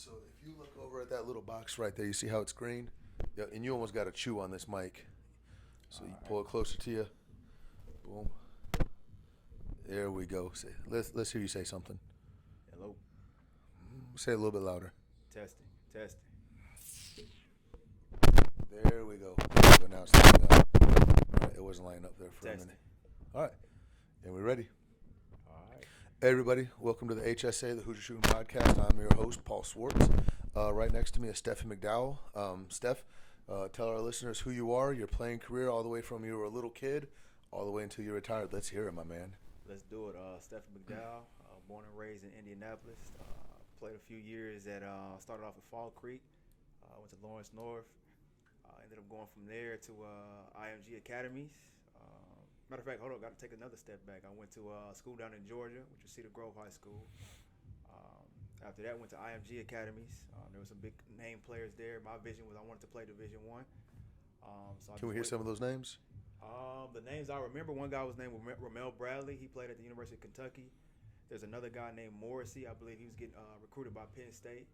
So if you look over at that little box right there, you see how it's green? Yeah, and you almost got to chew on this mic. So you pull it closer to you. Boom. There we go. Let's hear you say something. Hello. Say it a little bit louder. Testing. Testing. There we go. There we go. Now it's lining up. All right, it wasn't lining up there for a minute. All right. And we're ready. All right. Hey, everybody. Welcome to the HSA, the Hoosier Shooting Podcast. I'm your host, Paul Swartz. Right next to me is Steph McDowell. Steph, tell our listeners who you are, your playing career, all the way from you were a little kid all the way until you're retired. Let's hear it, my man. Let's do it. Steph McDowell, born and raised in Indianapolis. Played a few years at, started off at Fall Creek. Went to Lawrence North. Ended up going from there to IMG Academies. Matter of fact, hold on, got to take another step back. I went to school down in Georgia, which was Cedar Grove High School. After that, went to IMG Academies. There were some big name players there. My vision was I wanted to play Division I. Can we hear some of those names? The names I remember, one guy was named Ramel Bradley. He played at the University of Kentucky. There's another guy named Morrissey. I believe he was getting recruited by Penn State.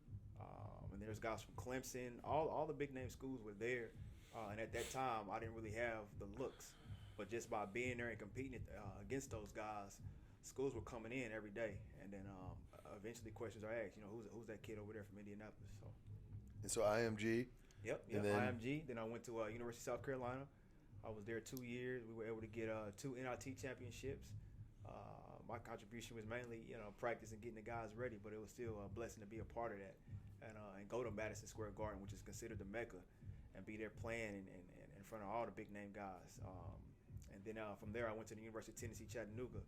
And there's guys from Clemson. All the big name schools were there. And at that time, I didn't really have the looks. But just by being there and competing against those guys, schools were coming in every day. And then eventually questions are asked, who's that kid over there from Indianapolis? And so IMG. Yep, and then, IMG. Then I went to University of South Carolina. I was there 2 years. We were able to get 2 NIT championships. My contribution was mainly, practice and getting the guys ready, but it was still a blessing to be a part of that and go to Madison Square Garden, which is considered the Mecca, and be there playing in front of all the big name guys. And then from there, I went to the University of Tennessee, Chattanooga,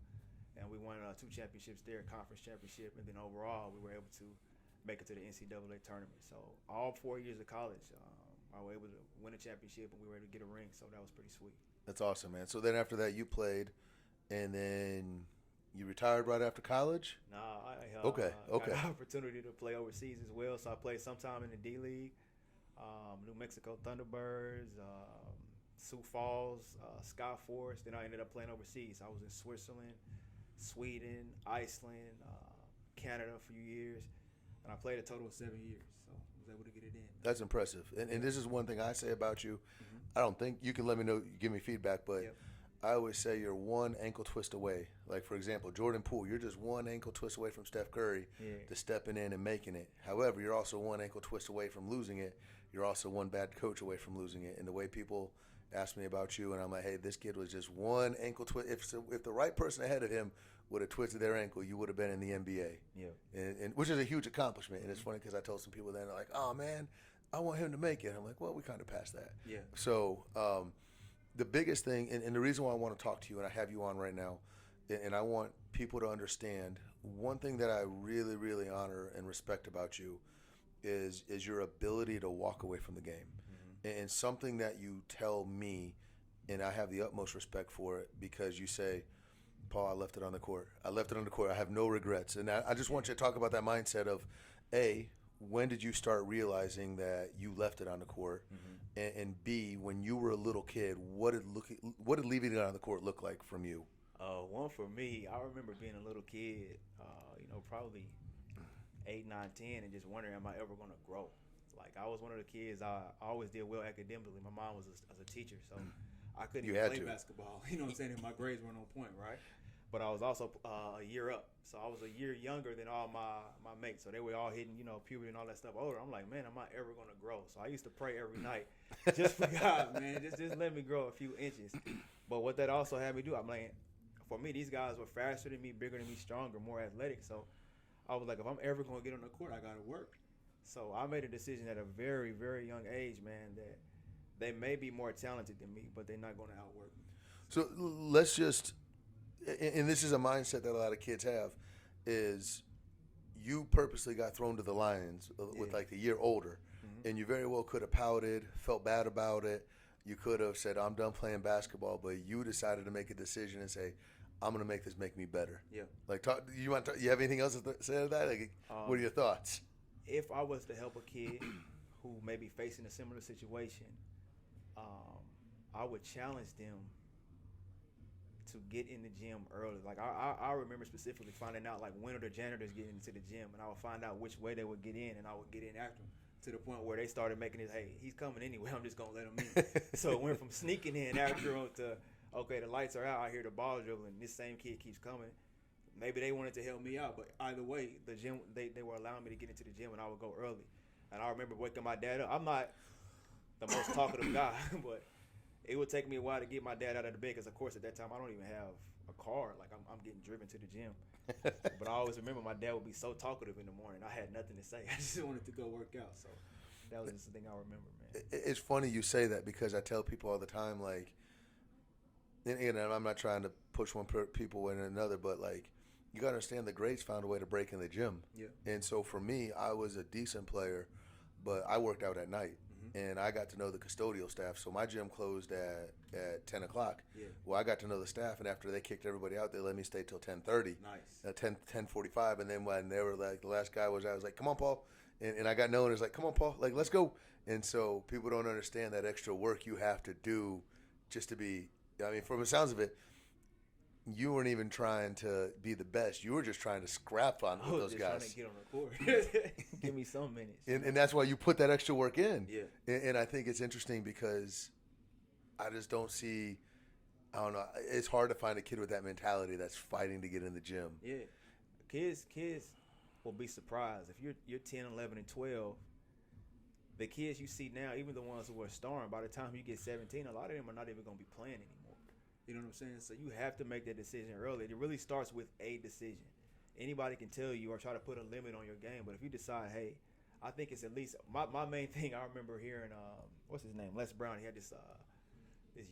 and we won 2 championships there, conference championship, and then overall, we were able to make it to the NCAA tournament. So all 4 years of college, I was able to win a championship, and we were able to get a ring, so that was pretty sweet. That's awesome, man. So then after that, you played, and then you retired right after college? Nah, I got an opportunity to play overseas as well, so I played sometime in the D-League, New Mexico Thunderbirds, Sioux Falls, Sky Force. Then I ended up playing overseas. I was in Switzerland, Sweden, Iceland, Canada for a few years, and I played a total of 7 years, so I was able to get it in. That's impressive. And this is one thing I say about you. Mm-hmm. I don't think you can let me know, give me feedback, but Yep. I always say you're one ankle twist away. Like, for example, Jordan Poole, you're just one ankle twist away from Steph Curry to stepping in and making it. However, you're also one ankle twist away from losing it. You're also one bad coach away from losing it. And the way people ask me about you, and I'm like, hey, this kid was just one ankle twist. If the right person ahead of him would have twisted their ankle, you would have been in the NBA. Yeah. And which is a huge accomplishment. And it's funny because I told some people then, they're like, oh, man, I want him to make it. I'm like, well, we kind of passed that. Yeah. So the biggest thing, and the reason why I want to talk to you, and I have you on right now, and I want people to understand, one thing that I really, really honor and respect about you is your ability to walk away from the game. Mm-hmm. And something that you tell me, and I have the utmost respect for it, because you say, Paul, I left it on the court. I have no regrets. And I just want you to talk about that mindset of, A, when did you start realizing that you left it on the court? Mm-hmm. And B, when you were a little kid, what did leaving it on the court look like from you? One for me, I remember being a little kid, probably 8, 9, 10, and just wondering, am I ever going to grow? Like, I was one of the kids, I always did well academically. My mom was a teacher, so I couldn't even play basketball. You know what I'm saying? And my grades weren't on point, right? But I was also a year up. So I was a year younger than all my mates. So they were all hitting, puberty and all that stuff older. I'm like, man, am I ever going to grow? So I used to pray every night just for God, man. Just let me grow a few inches. But what that also had me do, I'm like, for me, these guys were faster than me, bigger than me, stronger, more athletic. So I was like, if I'm ever going to get on the court, I got to work. So I made a decision at a very, very young age, man, that they may be more talented than me, but they're not going to outwork me. So let's just, and this is a mindset that a lot of kids have, is you purposely got thrown to the lions with like a year older, mm-hmm. and you very well could have pouted, felt bad about it. You could have said, I'm done playing basketball, but you decided to make a decision and say, I'm going to make this make me better. Yeah. Like, you have anything else to say to that? Like, what are your thoughts? If I was to help a kid who may be facing a similar situation, I would challenge them to get in the gym early. Like I remember specifically finding out like when are the janitors getting into the gym, and I would find out which way they would get in, and I would get in after them. To the point where they started making it, hey, he's coming anyway, I'm just going to let him in. So it went from sneaking in after him to, okay, the lights are out, I hear the ball dribbling, this same kid keeps coming. Maybe they wanted to help me out, but either way, the gym, they were allowing me to get into the gym, and I would go early. And I remember waking my dad up. I'm not the most talkative guy, but it would take me a while to get my dad out of the bed because, of course, at that time, I don't even have a car. Like, I'm getting driven to the gym. But I always remember my dad would be so talkative in the morning. I had nothing to say. I just wanted to go work out. So that was just the thing I remember, man. It's funny you say that because I tell people all the time, like, and I'm not trying to push one people in another, but, like, you got to understand the greats found a way to break in the gym. Yeah. And so for me, I was a decent player, but I worked out at night. And I got to know the custodial staff. So my gym closed at 10 o'clock. Yeah. Well, I got to know the staff, and after they kicked everybody out, they let me stay till 10:30. Nice. 10:45, and then when they were like, the last guy was, I was like, come on, Paul. And I got known as like, come on, Paul, like, let's go. And so people don't understand that extra work you have to do just to be, I mean, from the sounds of it, you weren't even trying to be the best. You were just trying to scrap on with those guys. Trying to get on the court. Give me some minutes. And that's why you put that extra work in. Yeah. And I think it's interesting because I just don't see, I don't know, it's hard to find a kid with that mentality that's fighting to get in the gym. Yeah. Kids will be surprised. If you're 10, 11, and 12, the kids you see now, even the ones who are starring, by the time you get 17, a lot of them are not even going to be playing anymore. You know what I'm saying? So you have to make that decision early. It really starts with a decision. Anybody can tell you or try to put a limit on your game, but if you decide, hey, I think it's at least my main thing. I remember hearing what's his name, Les Brown. He had this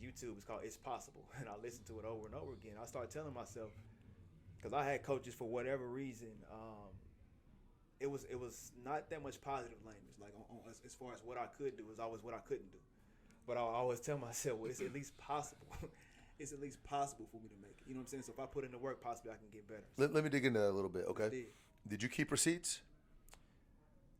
YouTube. It's called It's Possible, and I listened to it over and over again. I started telling myself, because I had coaches for whatever reason, it was not that much positive language. Like as far as what I could do, is always what I couldn't do. But I always tell myself, well, it's at least possible. It's at least possible for me to make it. You know what I'm saying? So if I put in the work, possibly I can get better. Let me dig into that a little bit, okay? Did you keep receipts?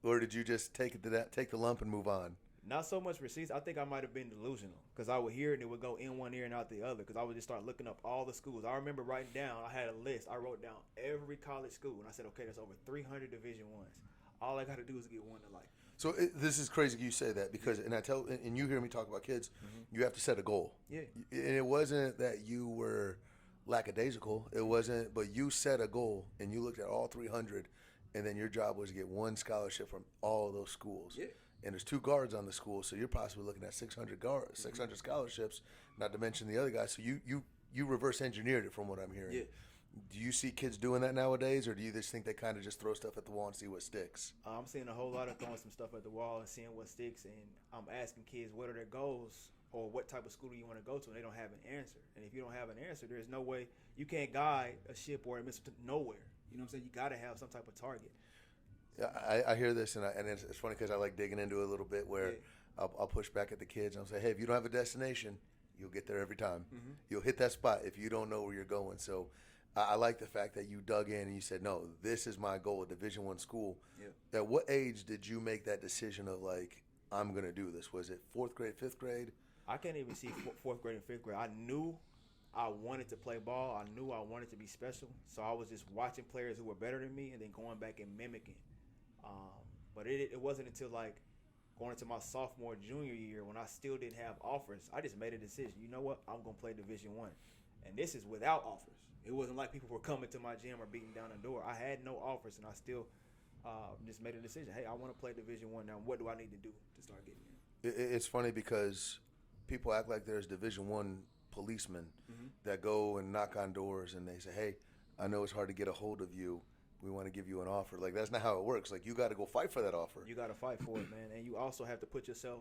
Or did you just take the lump and move on? Not so much receipts. I think I might have been delusional because I would hear it and it would go in one ear and out the other because I would just start looking up all the schools. I remember writing down, I had a list. I wrote down every college school, and I said, okay, there's over 300 Division I's. All I got to do is get one to like. So this is crazy you say that because, and you hear me talk about kids, you have to set a goal. Yeah. And it wasn't that you were lackadaisical. It wasn't, but you set a goal and you looked at all 300, and then your job was to get one scholarship from all of those schools. Yeah. And there's 2 guards on the school, so you're possibly looking at 600 scholarships, not to mention the other guys. So you reverse engineered it from what I'm hearing. Yeah. Do you see kids doing that nowadays, or do you just think they kind of just throw stuff at the wall and see what sticks? I'm seeing a whole lot of throwing some stuff at the wall and seeing what sticks, and I'm asking kids what are their goals or what type of school do you want to go to, and they don't have an answer. And if you don't have an answer, there's no way you can't guide a ship or a missile to nowhere. You know what I'm saying? You got to have some type of target. Yeah, I hear this, and it's funny because I like digging into it a little bit where I'll push back at the kids and I'll say, hey, if you don't have a destination, you'll get there every time. You'll hit that spot if you don't know where you're going. So I like the fact that you dug in and you said, no, this is my goal, a Division I school. Yeah. At what age did you make that decision of, like, I'm going to do this? Was it 4th grade, 5th grade? I can't even see 4th grade and 5th grade. I knew I wanted to play ball. I knew I wanted to be special. So I was just watching players who were better than me and then going back and mimicking. But it wasn't until, like, going into my sophomore, junior year when I still didn't have offers. I just made a decision. You know what? I'm going to play Division I. And this is without offers. It wasn't like people were coming to my gym or beating down the door. I had no offers, and I still just made a decision. Hey, I want to play Division I now. What do I need to do to start getting in? It's funny because people act like there's Division I policemen that go and knock on doors and they say, hey, I know it's hard to get a hold of you. We want to give you an offer. Like, that's not how it works. Like, you got to go fight for that offer. You got to fight for it, man. And you also have to put yourself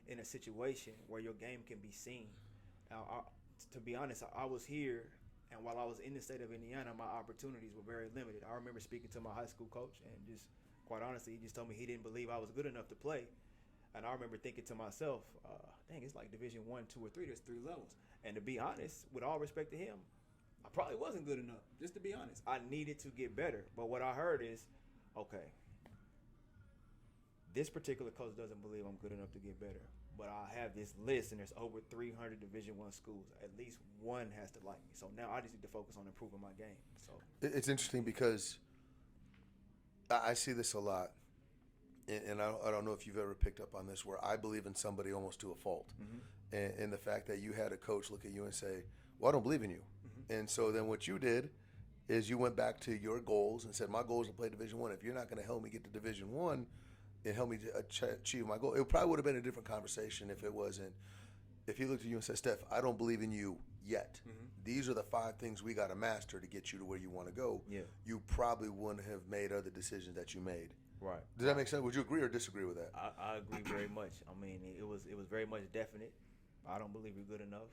in a situation where your game can be seen. Now, to be honest, I was here, and while I was in the state of Indiana, my opportunities were very limited. I remember speaking to my high school coach, and just quite honestly, he just told me he didn't believe I was good enough to play. And I remember thinking to myself, dang, it's like Division I, 2, or 3. There's 3 levels. And to be honest, with all respect to him, I probably wasn't good enough, just to be honest. I needed to get better. But what I heard is, okay, this particular coach doesn't believe I'm good enough to get better. but I have this list, and there's over 300 Division I schools. At least one has to like me. So now I just need to focus on improving my game. So It's interesting because I see this a lot, and I don't know if you've ever picked up on this, where I believe in somebody almost to a fault, and the fact that you had a coach look at you and say, "Well, I don't believe in you," and so then what you did is you went back to your goals and said, "My goal is to play Division I. If you're not going to help me get to Division I and help me to achieve my goal," it probably would have been a different conversation if it wasn't. If he looked at you and said, "Steph, I don't believe in you yet. These are the 5 things we got to master to get you to where you want to go," Yeah. you probably wouldn't have made other decisions that you made. right. Does that make sense? Would you agree or disagree with that? I agree very much. I mean, it was very much definite. I don't believe you're good enough.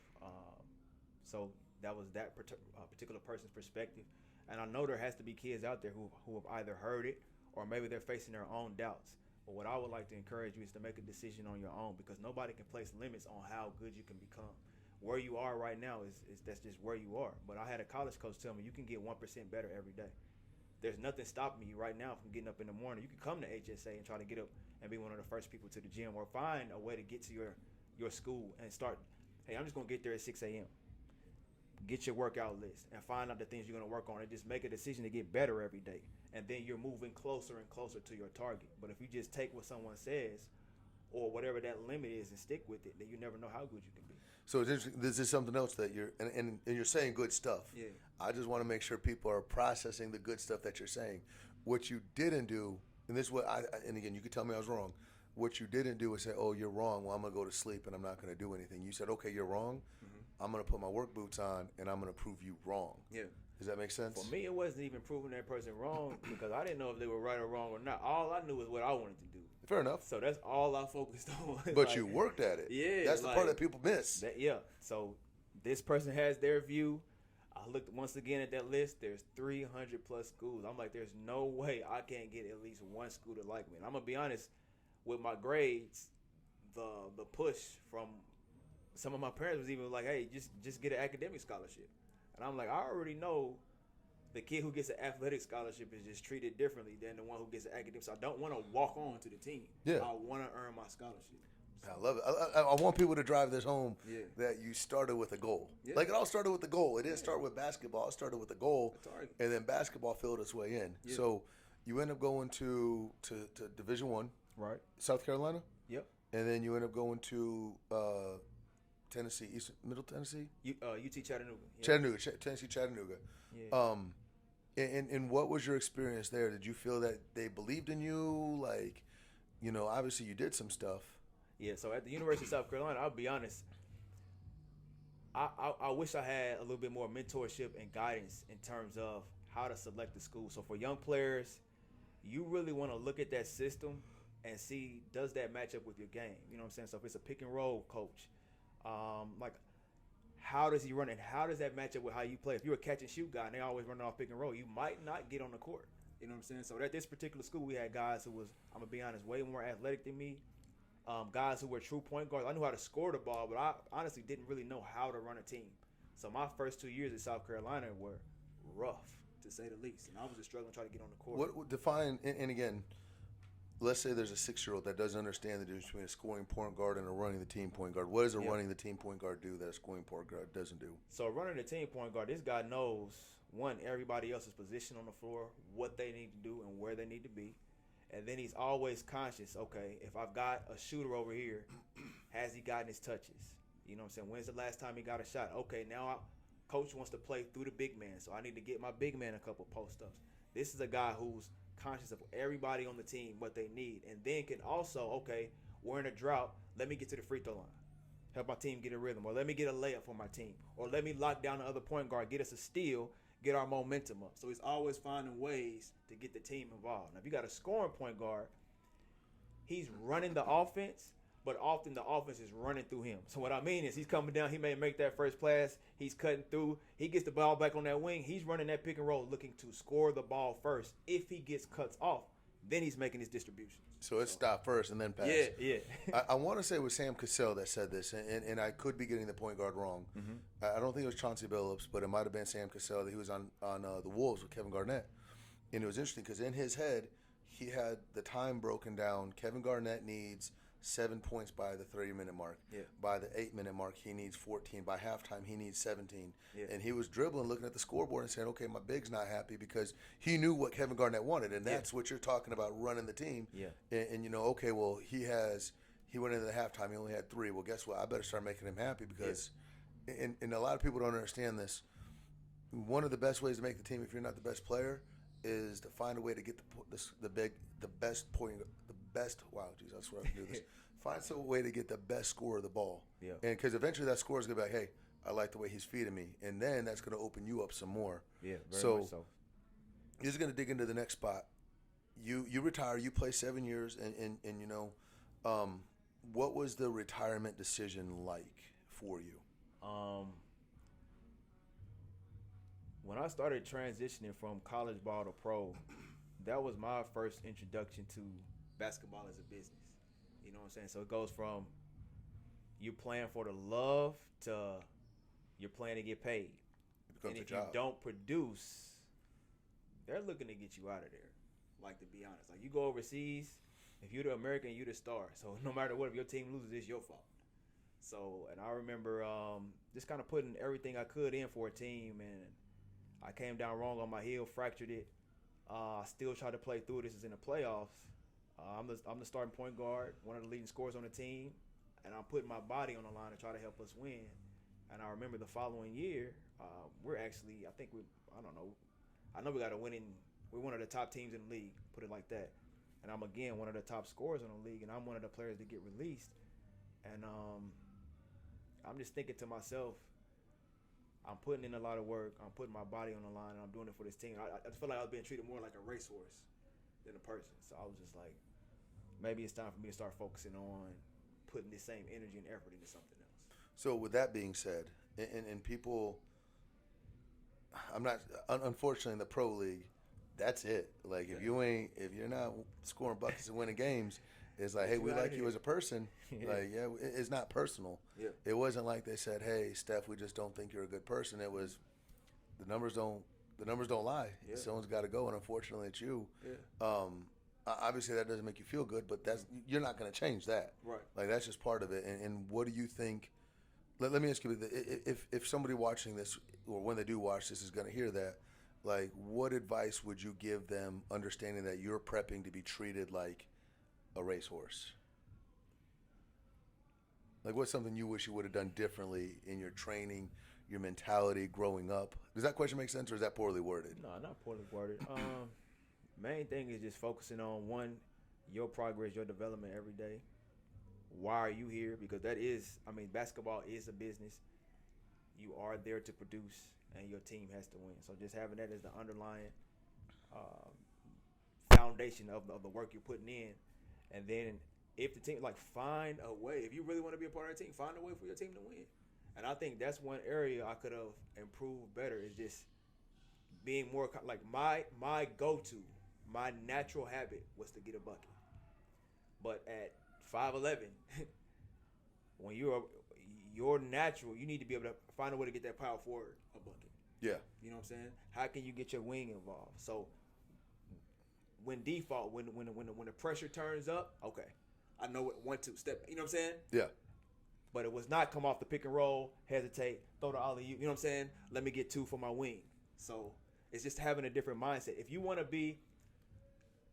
So that was that particular person's perspective, and I know there has to be kids out there who have either heard it or maybe they're facing their own doubts. But what I would like to encourage you is to make a decision on your own, because nobody can place limits on how good you can become. Where you are right now is that's just where you are. But I had a college coach tell me you can get 1% better every day. There's nothing stopping you right now from getting up in the morning. You can come to HSA and try to get up and be one of the first people to the gym, or find a way to get to your school and start. Hey, I'm just gonna get there at 6 a.m. Get your workout list and find out the things you're gonna work on, and just make a decision to get better every day. And then you're moving closer and closer to your target. But if you just take what someone says or whatever that limit is and stick with it, then you never know how good you can be. So it's interesting. This is something else that you're, and you're saying good stuff. Yeah. I just want to make sure people are processing the good stuff that you're saying. What you didn't do, and this is what and again, you could tell me I was wrong. What you didn't do is say, "Oh, you're wrong. Well, I'm going to go to sleep and I'm not going to do anything." You said, "Okay, you're wrong. I'm going to put my work boots on and I'm going to prove you wrong." Yeah. Does that make sense? For me, it wasn't even proving that person wrong, because I didn't know if they were right or wrong or not. All I knew was what I wanted to do. Fair enough. So that's all I focused on. But like, you worked at it. Yeah. That's the part that people miss. Yeah. So this person has their view. I looked once again at that list. There's 300 plus schools. I'm like, there's no way I can't get at least one school to like me. And I'm gonna be honest, with my grades, the push from some of my parents was even like, "Hey, just get an academic scholarship." And I'm like, I already know the kid who gets an athletic scholarship is just treated differently than the one who gets an academic. So I don't want to walk on to the team. Yeah. I want to earn my scholarship. So, I love it. I want people to drive this home. Yeah. That you started with a goal. Yeah. Like, it all started with the goal. It didn't start with basketball. It started with a goal, target. and then basketball filled its way in. Yeah. So you end up going to Division I, Right. South Carolina, Yep. and then you end up going to Tennessee, Middle Tennessee, UT Chattanooga. Yeah. Chattanooga, Tennessee, Chattanooga. Yeah. And what was your experience there? Did you feel that they believed in you? Like, obviously you did some stuff. Yeah, so at the University of South Carolina, I'll be honest, I wish I had a little bit more mentorship and guidance in terms of how to select the school. So for young players, you really want to look at that system and see, does that match up with your game? You know what I'm saying? So if it's a pick and roll coach, like, how does he run it? How does that match up with how you play? If you're a catch and shoot guy and they always running off pick and roll, you might not get on the court. You know what I'm saying? So at this particular school, we had guys who was, I'm going to be honest, way more athletic than me. Guys who were true point guards. I knew how to score the ball, but I honestly didn't really know how to run a team. So my first 2 years at South Carolina were rough, to say the least. And I was just struggling trying to get on the court. What would define, and again, let's say there's a 6-year-old that doesn't understand the difference between a scoring point guard and a running the team point guard. What does a running the team point guard do that a scoring point guard doesn't do? So running the team point guard, this guy knows, one, everybody else's position on the floor, what they need to do and where they need to be. And then he's always conscious, okay, if I've got a shooter over here, has he gotten his touches? You know what I'm saying? When's the last time he got a shot? Okay, now coach wants to play through the big man, so I need to get my big man a couple post-ups. This is a guy who's conscious of everybody on the team, what they need, and then can also, okay, we're in a drought, let me get to the free throw line. Help my team get a rhythm, or let me get a layup for my team, or let me lock down the other point guard, get us a steal, get our momentum up. So he's always finding ways to get the team involved. Now, if you got a scoring point guard, he's running the offense, but often the offense is running through him. So what I mean is he's coming down, he may make that first pass, he's cutting through, he gets the ball back on that wing, he's running that pick and roll looking to score the ball first. If he gets cuts off, then he's making his distributions. So it's stop first and then pass. Yeah. I want to say it was Sam Cassell that said this, and I could be getting the point guard wrong. I don't think it was Chauncey Billups, but it might have been Sam Cassell. He was on the Wolves with Kevin Garnett. And it was interesting because in his head, he had the time broken down. Kevin Garnett needs 7 points by the 30-minute mark. Yeah. By the 8-minute mark, he needs 14. By halftime, he needs 17. Yeah. And he was dribbling, looking at the scoreboard and saying, okay, my big's not happy, because he knew what Kevin Garnett wanted. And that's what you're talking about, running the team. Yeah. And you know, okay, well, he went into the halftime, he only had 3. Well, guess what? I better start making him happy, because and a lot of people don't understand this. One of the best ways to make the team, if you're not the best player, is to find a way to get the best point, the best. Wow, geez, I swear I can do this. Find some way to get the best score of the ball. Yeah. And because eventually that score is gonna be like, hey, I like the way he's feeding me, and then that's gonna open you up some more. Yeah. Very much so. You're just gonna dig into the next spot. You retire. You play 7 years, and you know, what was the retirement decision like for you? When I started transitioning from college ball to pro, that was my first introduction to basketball as a business. You know what I'm saying? So it goes from you playing for the love to you're playing to get paid. It becomes And a if job. you don't produce, they're looking to get you out of there. Like, to be honest, like, you go overseas, if you're the American, you're the star. So no matter what, if your team loses, it's your fault. So, and I remember just kind of putting everything I could in for a team, and I came down wrong on my heel, fractured it. I still tried to play through. This is in the playoffs. I'm the starting point guard, one of the leading scorers on the team, and I'm putting my body on the line to try to help us win. And I remember the following year, we're actually, I know we got a winning. We're one of the top teams in the league, put it like that. And I'm again one of the top scorers in the league, and I'm one of the players that get released. And I'm just thinking to myself, I'm putting in a lot of work. I'm putting my body on the line, and I'm doing it for this team. I just feel like I was being treated more like a racehorse than a person. So I was just like, maybe it's time for me to start focusing on putting the same energy and effort into something else. So with that being said, and people, unfortunately in the pro league, that's it. Like, if you're not scoring buckets and winning games, it's like, hey, we like you as a person. Like, it's not personal. Yeah. It wasn't like they said, hey, Steph, we just don't think you're a good person. It was, the numbers don't lie. Yeah. Someone's got to go, and unfortunately it's you. Yeah. Obviously that doesn't make you feel good, but you're not going to change that. Right. Like, that's just part of it. And what do you think? Let me ask you, if somebody watching this, or when they do watch this, is going to hear that, like, what advice would you give them, understanding that you're prepping to be treated like a racehorse? Like, what's something you wish you would have done differently in your training, your mentality growing up? Does that question make sense, or is that poorly worded? No, not poorly worded. Main thing is just focusing on, one, your progress, your development every day. Why are you here? Because basketball is a business. You are there to produce, and your team has to win. So just having that as the underlying foundation of the work you're putting in. And then if the team, like, find a way. If you really want to be a part of the team, find a way for your team to win. And I think that's one area I could have improved better, is just being more, like, my go-to, my natural habit was to get a bucket. But at 5'11", when you're natural, you need to be able to find a way to get that power forward a bucket. Yeah. You know what I'm saying? How can you get your wing involved? So when the pressure turns up, okay, I know what 1-2 step. You know what I'm saying? Yeah. But it was not come off the pick and roll, hesitate, throw the alley. You know what I'm saying? Let me get 2 for my wing. So it's just having a different mindset. If you want to be,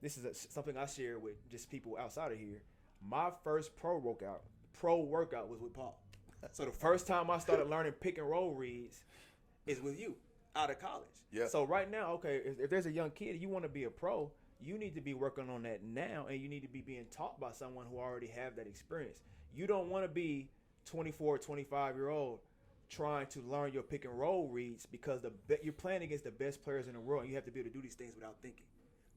this is something I share with just people outside of here. My first pro workout was with Paul. So the first time I started learning pick and roll reads is with you out of college. Yeah. So right now, okay, if there's a young kid, you want to be a pro, you need to be working on that now, and you need to be being taught by someone who already have that experience. You don't want to be 24, 25-year-old trying to learn your pick and roll reads, because you're playing against the best players in the world, and you have to be able to do these things without thinking.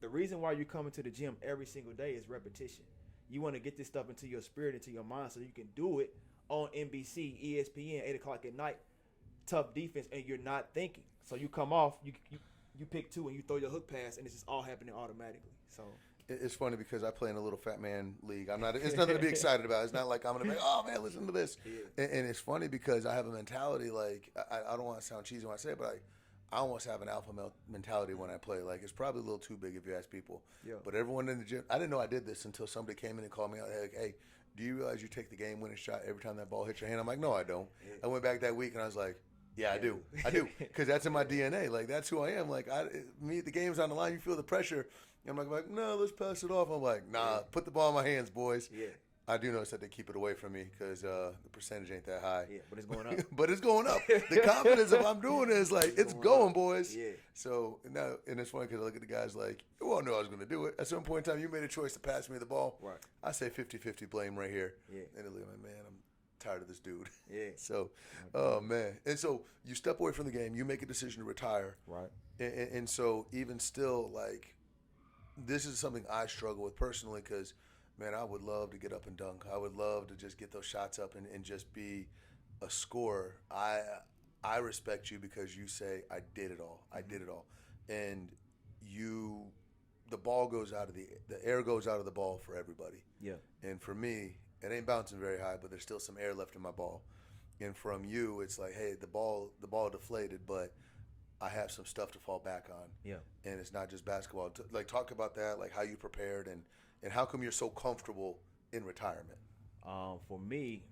The reason why you're coming to the gym every single day is repetition. You want to get this stuff into your spirit, into your mind, so you can do it on NBC, ESPN, 8 o'clock at night, tough defense, and you're not thinking. So you come off, you pick 2, and you throw your hook pass, and it's just all happening automatically. So it's funny because I play in a little fat man league. It's nothing to be excited about. It's not like I'm going to be like, oh, man, listen to this. Yeah. And it's funny because I have a mentality, like, I don't want to sound cheesy when I say it, but I almost have an alpha male mentality when I play. Like, it's probably a little too big if you ask people. Yeah. But everyone in the gym, I didn't know I did this until somebody came in and called me out, like, hey, do you realize you take the game-winning shot every time that ball hits your hand? I'm like, no, I don't. Yeah. I went back that week and I was like, yeah, I do, because that's in my DNA. Like that's who I am. Like the game's on the line. You feel the pressure. And I'm like, no, let's pass it off. I'm like, nah, put the ball in my hands, boys. Yeah. I do notice that they keep it away from me because the percentage ain't that high. Yeah, but it's going up. But it's going up. The confidence of I'm doing it is like, it's going, boys. Yeah. So now, and it's funny because I look at the guys like, you all knew I was going to do it. At some point in time, you made a choice to pass me the ball. Right. I say 50-50 blame right here. Yeah. And they look at me, man, I'm tired of this dude. Yeah. So, oh, man. And so you step away from the game. You make a decision to retire. Right. And so even still, like, this is something I struggle with personally because, man, I would love to get up and dunk. I would love to just get those shots up and just be a scorer. I respect you because you say, I did it all. I did it all. And the ball goes out of the air goes out of the ball for everybody. Yeah. And for me, it ain't bouncing very high, but there's still some air left in my ball. And from you, it's like, hey, the ball deflated, but I have some stuff to fall back on. Yeah. And it's not just basketball. Like, talk about that, like how you prepared and how come you're so comfortable in retirement? For me,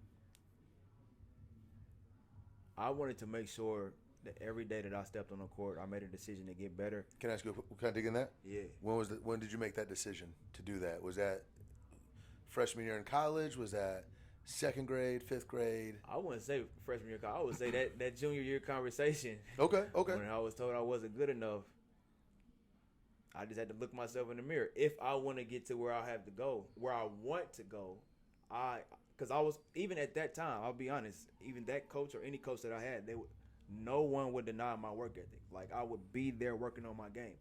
I wanted to make sure that every day that I stepped on the court, I made a decision to get better. Can I ask you, can I dig in that? Yeah. When did you make that decision to do that? Was that freshman year in college? Was that second grade, fifth grade? I wouldn't say freshman year. I would say that junior year conversation. Okay. When I was told I wasn't good enough, I just had to look myself in the mirror. If I want to get to where I have to go, where I want to go, because I was, even at that time, I'll be honest, even that coach or any coach that I had, no one would deny my work ethic. Like, I would be there working on my game.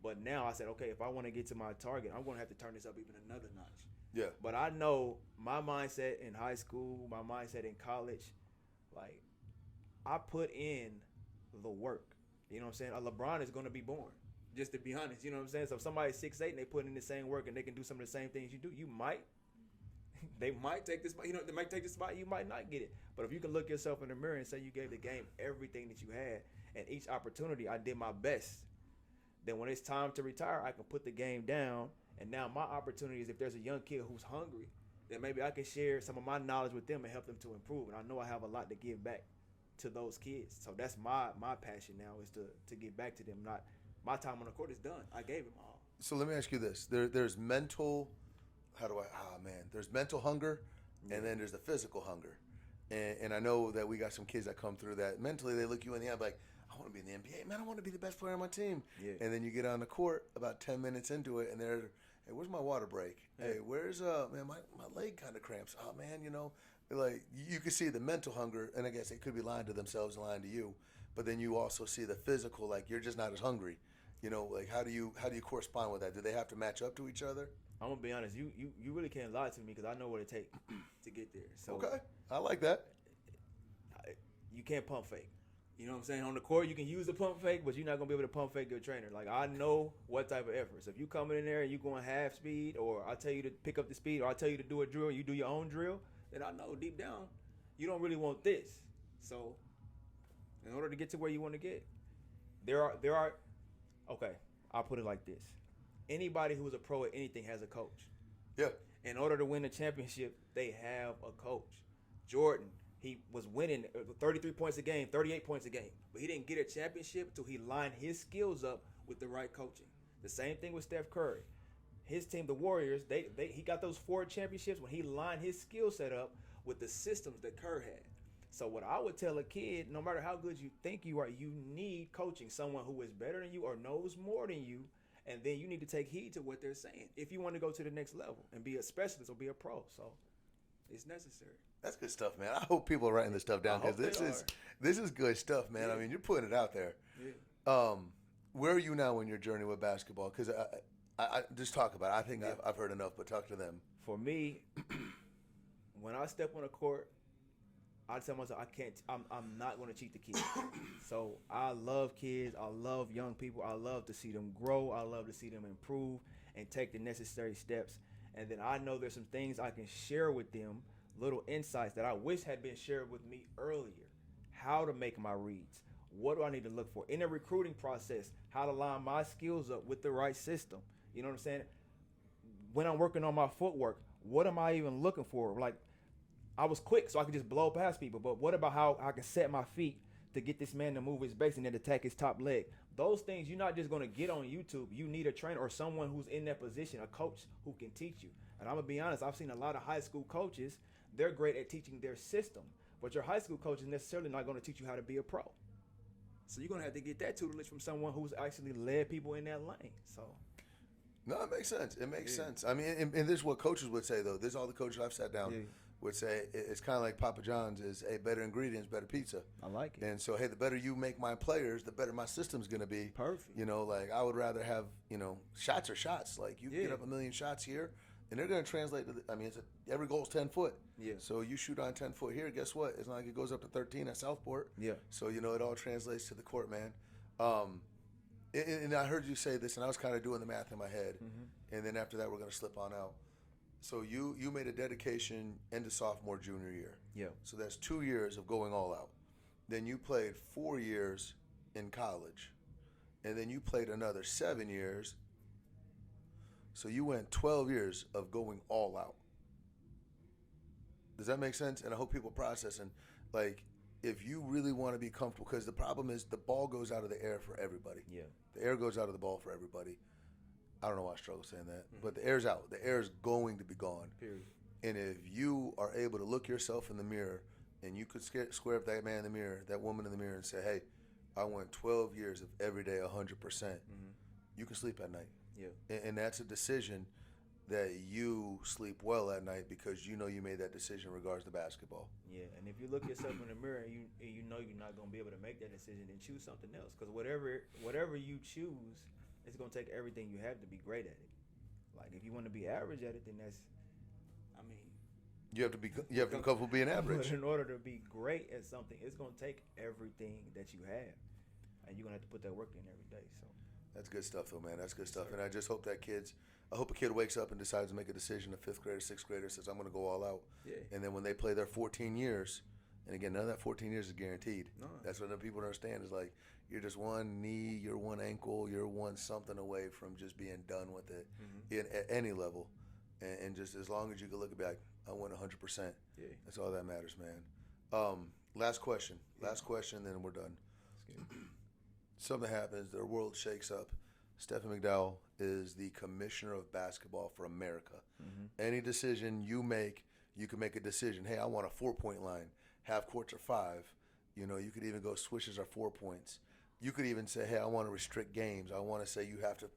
But now I said, okay, if I want to get to my target, I'm going to have to turn this up even another notch. Yeah. But I know my mindset in high school, my mindset in college, like, I put in the work. You know what I'm saying? A LeBron is going to be born, just to be honest. You know what I'm saying? So if somebody's 6'8" and they put in the same work and they can do some of the same things you do, they might take this spot. You know, they might take the spot. You might not get it. But if you can look yourself in the mirror and say you gave the game everything that you had, and each opportunity I did my best, then when it's time to retire, I can put the game down. And now my opportunity is, if there's a young kid who's hungry, then maybe I can share some of my knowledge with them and help them to improve. And I know I have a lot to give back to those kids. So that's my passion now, is to give back to them. Not my time on the court is done. I gave them all. So let me ask you this: there's mental. There's mental hunger, and then there's the physical hunger. And I know that we got some kids that come through that mentally they look you in the eye like, I want to be in the NBA, man. I want to be the best player on my team. Yeah. And then you get on the court about 10 minutes into it, and they're, hey, where's my water break? Yeah. Hey, where's man, my leg kind of cramps. Oh man, like you can see the mental hunger, and I guess they could be lying to themselves and lying to you, but then you also see the physical, like you're just not as hungry. Like how do you correspond with that? Do they have to match up to each other? I'm gonna be honest. You really can't lie to me, because I know what it takes to get there. So Okay, I like that. You can't pump fake. You know what I'm saying? On the court, you can use the pump fake, but you're not gonna be able to pump fake your trainer. Like, I know what type of effort. So if you coming in there and you going half speed, or I tell you to pick up the speed, or I tell you to do a drill, you do your own drill, then I know deep down you don't really want this. So in order to get to where you want to get, there are. Okay, I'll put it like this: anybody who's a pro at anything has a coach. Yeah. In order to win a championship, they have a coach. Jordan, he was winning 33 points a game, 38 points a game, but he didn't get a championship until he lined his skills up with the right coaching. The same thing with Steph Curry. His team, the Warriors, he got those 4 championships when he lined his skill set up with the systems that Kerr had. So what I would tell a kid, no matter how good you think you are, you need coaching, someone who is better than you or knows more than you, and then you need to take heed to what they're saying if you want to go to the next level and be a specialist or be a pro. So it's necessary. That's good stuff, man. I hope people are writing this stuff down, because this is good stuff, man. Yeah. I mean, you're putting it out there. Yeah. Where are you now in your journey with basketball? Because I just talk about it. I think I've heard enough, but talk to them. For me, when I step on the court, I tell myself I'm not going to cheat the kids. So I love kids. I love young people. I love to see them grow. I love to see them improve and take the necessary steps. And then I know there's some things I can share with them, little insights that I wish had been shared with me earlier. How to make my reads. What do I need to look for? In the recruiting process, how to line my skills up with the right system. You know what I'm saying? When I'm working on my footwork, what am I even looking for? Like, I was quick, so I could just blow past people. But what about how I can set my feet to get this man to move his base and then attack his top leg? Those things you're not just going to get on YouTube. You need a trainer or someone who's in that position, a coach who can teach you. And I'm going to be honest, I've seen a lot of high school coaches. They're great at teaching their system. But your high school coach is necessarily not going to teach you how to be a pro. So you're going to have to get that tutelage from someone who's actually led people in that lane. So. No, it makes sense. It makes sense. I mean, and this is what coaches would say, though. This is all the coaches I've sat down would say. It's kind of like Papa John's is, hey, better ingredients, better pizza. I like it. And so, hey, the better you make my players, the better my system's going to be. Perfect. You know, like I would rather have, shots are shots. Like you get up a million shots here, and they're going to translate to every goal is 10 foot. Yeah. So you shoot on 10 foot here, guess what? It's not like it goes up to 13 at Southport. Yeah. So, it all translates to the court, man. And I heard you say this, and I was kind of doing the math in my head. Mm-hmm. And then after that, we're going to slip on out. So you made a dedication into sophomore, junior year. Yeah. So that's 2 years of going all out. Then you played 4 years in college. And then you played another 7 years. So you went 12 years of going all out. Does that make sense? And I hope people processing, like, if you really want to be comfortable, because the problem is the ball goes out of the air for everybody. Yeah. The air goes out of the ball for everybody. I don't know why I struggle saying that, but the air's out. The air is going to be gone. Period. And if you are able to look yourself in the mirror and you could square up that man in the mirror, that woman in the mirror, and say, hey, I went 12 years of every day 100%, you can sleep at night. Yeah. And that's a decision that you sleep well at night because you know you made that decision in regards to basketball. Yeah, and if you look yourself in the mirror and you know you're not going to be able to make that decision, then choose something else. Because whatever you choose, it's going to take everything you have to be great at it. Like, if you want to be average at it, then you have to be comfortable being average. But in order to be great at something, it's going to take everything that you have. And you're going to have to put that work in every day. So that's good stuff, though, man. That's good stuff. And I just hope I hope a kid wakes up and decides to make a decision, a fifth grader, sixth grader, says, I'm going to go all out. Yeah. And then when they play their 14 years, and again, none of that 14 years is guaranteed. No. That's what the people don't understand is like, you're just one knee, you're one ankle, you're one something away from just being done with it at any level. And just as long as you can look at back, I went 100%. Yeah. That's all that matters, man. Last question. Last question, then we're done. Something happens, the world shakes up. Stephen McDowell is the commissioner of basketball for America. Mm-hmm. Any decision you make, you can make a decision. Hey, I want a 4-point line. Half courts are 5. You could even go switches are 4 points. You could even say, hey, I want to restrict games. I want to say you have to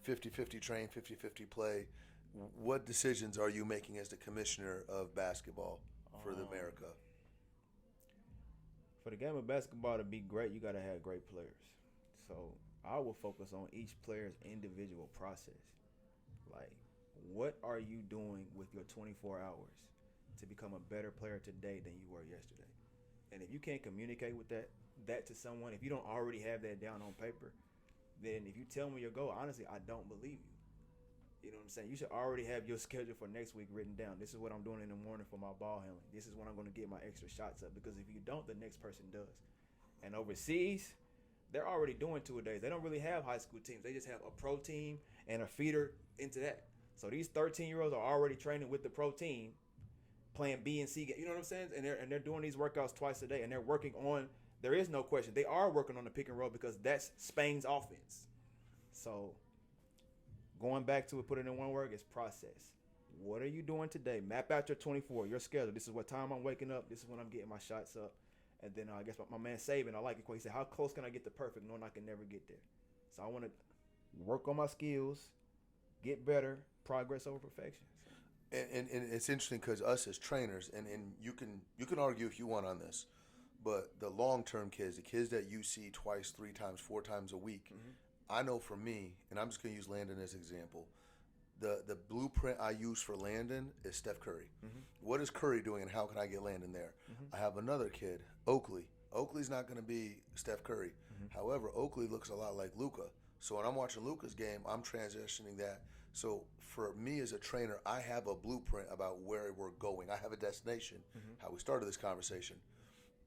50-50 train, 50-50 play. What decisions are you making as the commissioner of basketball for America? For the game of basketball to be great, you got to have great players. So I will focus on each player's individual process. Like, what are you doing with your 24 hours to become a better player today than you were yesterday? And if you can't communicate with that to someone, if you don't already have that down on paper, then if you tell me your goal, honestly, I don't believe you. You know what I'm saying? You should already have your schedule for next week written down. This is what I'm doing in the morning for my ball handling. This is when I'm going to get my extra shots up. Because if you don't, the next person does. And overseas, they're already doing 2-a-days. They don't really have high school teams. They just have a pro team and a feeder into that. So these 13-year-olds are already training with the pro team, playing B and C games. You know what I'm saying? And they're doing these workouts twice a day. And they're working on, there is no question, they are working on the pick and roll because that's Spain's offense. So going back to it, put it in one word, is process. What are you doing today? Map out your 24, your schedule. This is what time I'm waking up. This is when I'm getting my shots up. And then I guess my man Saban, I like it. He said, how close can I get to perfect knowing I can never get there? So I want to work on my skills, get better, progress over perfection. And it's interesting because us as trainers, and you can argue if you want on this, but the long-term kids, the kids that you see twice, 3 times, 4 times a week, I know for me, and I'm just going to use Landon as an example, the blueprint I use for Landon is Steph Curry. What is Curry doing and how can I get Landon there? I have another kid, Oakley. Oakley's not going to be Steph Curry. However, Oakley looks a lot like Luka. So when I'm watching Luka's game, I'm transitioning that. So for me as a trainer, I have a blueprint about where we're going. I have a destination, how we started this conversation.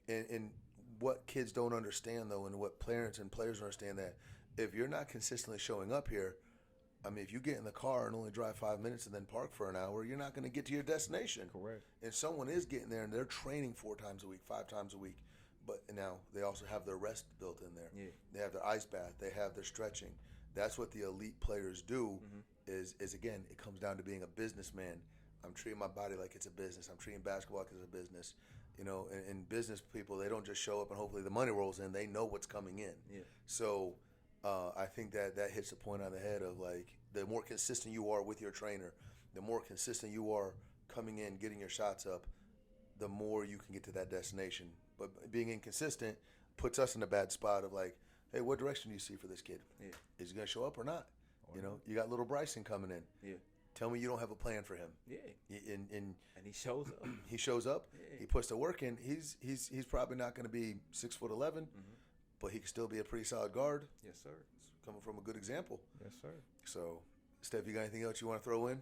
And what kids don't understand, though, and what parents and players don't understand, that if you're not consistently showing up here, I mean, if you get in the car and only drive 5 minutes and then park for an hour, you're not going to get to your destination. Correct. And someone is getting there and they're training 4 times a week, 5 times a week. But now they also have their rest built in there. Yeah. They have their ice bath. They have their stretching. That's what the elite players do. Is again, it comes down to being a businessman. I'm treating my body like it's a business. I'm treating basketball like it's a business. You know, and business people, they don't just show up and hopefully the money rolls in. They know what's coming in. Yeah. So I think that hits the point on the head of like the more consistent you are with your trainer, the more consistent you are coming in, getting your shots up, the more you can get to that destination. But being inconsistent puts us in a bad spot of like, hey, what direction do you see for this kid? Yeah. Is he going to show up or not? You know, you got little Bryson coming in. Yeah. Tell me you don't have a plan for him. Yeah. And he shows up. He shows up. Yeah. He puts the work in. He's probably not going to be 6'11", but he can still be a pretty solid guard. Yes, sir. Coming from a good example. Yes, sir. So, Steph, you got anything else you want to throw in?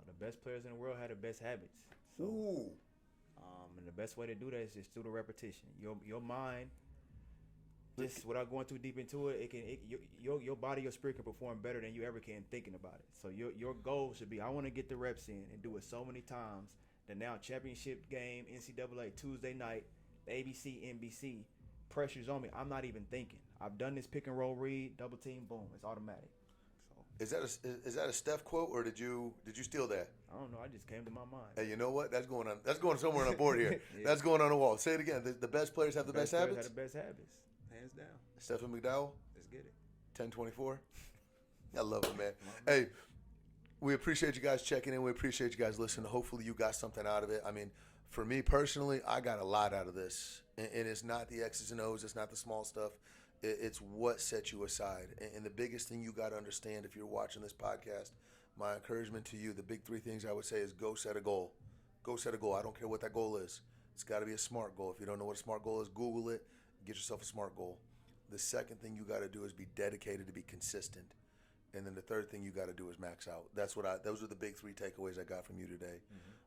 The best players in the world have the best habits. So, Ooh. And the best way to do that is just through the repetition. Your mind, just without going too deep into it, your body, your spirit can perform better than you ever can thinking about it. So your goal should be, I want to get the reps in and do it so many times that now championship game, NCAA Tuesday night, ABC, NBC, pressure's on me. I'm not even thinking. I've done this pick and roll read, double team, boom, it's automatic. So Is that a Steph quote or did you steal that? I don't know. I just came to my mind. Hey, you know what? That's going somewhere on the board here. Yeah. That's going on the wall. Say it again. The best players have the best players habits. have the best habits, hands down. Stephen McDowell, Let's get it. 1024. I love it, man. Hey, we appreciate you guys checking in. We appreciate you guys listening. Hopefully you got something out of it. I mean, for me personally, I got a lot out of this. And it's not the X's and O's. It's not the small stuff. It's what sets you aside. And the biggest thing you got to understand if you're watching this podcast, my encouragement to you, the big 3 things I would say is go set a goal. Go set a goal. I don't care what that goal is. It's got to be a SMART goal. If you don't know what a SMART goal is, Google it. Get yourself a SMART goal. The second thing you got to do is be dedicated to be consistent. And then the third thing you got to do is max out. Those are the big 3 takeaways I got from you today.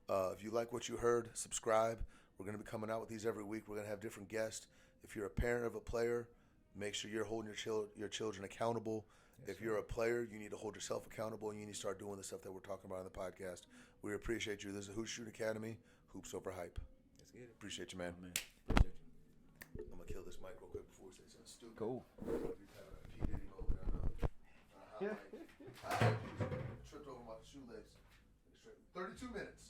If you like what you heard, subscribe. We're going to be coming out with these every week. We're going to have different guests. If you're a parent of a player, make sure you're holding your children accountable. Yes, if you're a player, you need to hold yourself accountable, and you need to start doing the stuff that we're talking about on the podcast. We appreciate you. This is Hoops Shooting Academy, Hoops Over Hype. Let's get it. Appreciate you, man. Oh, man. Appreciate you. I'm going to kill this mic real quick before we say something stupid. Cool. I tripped over my shoelace. 32 minutes.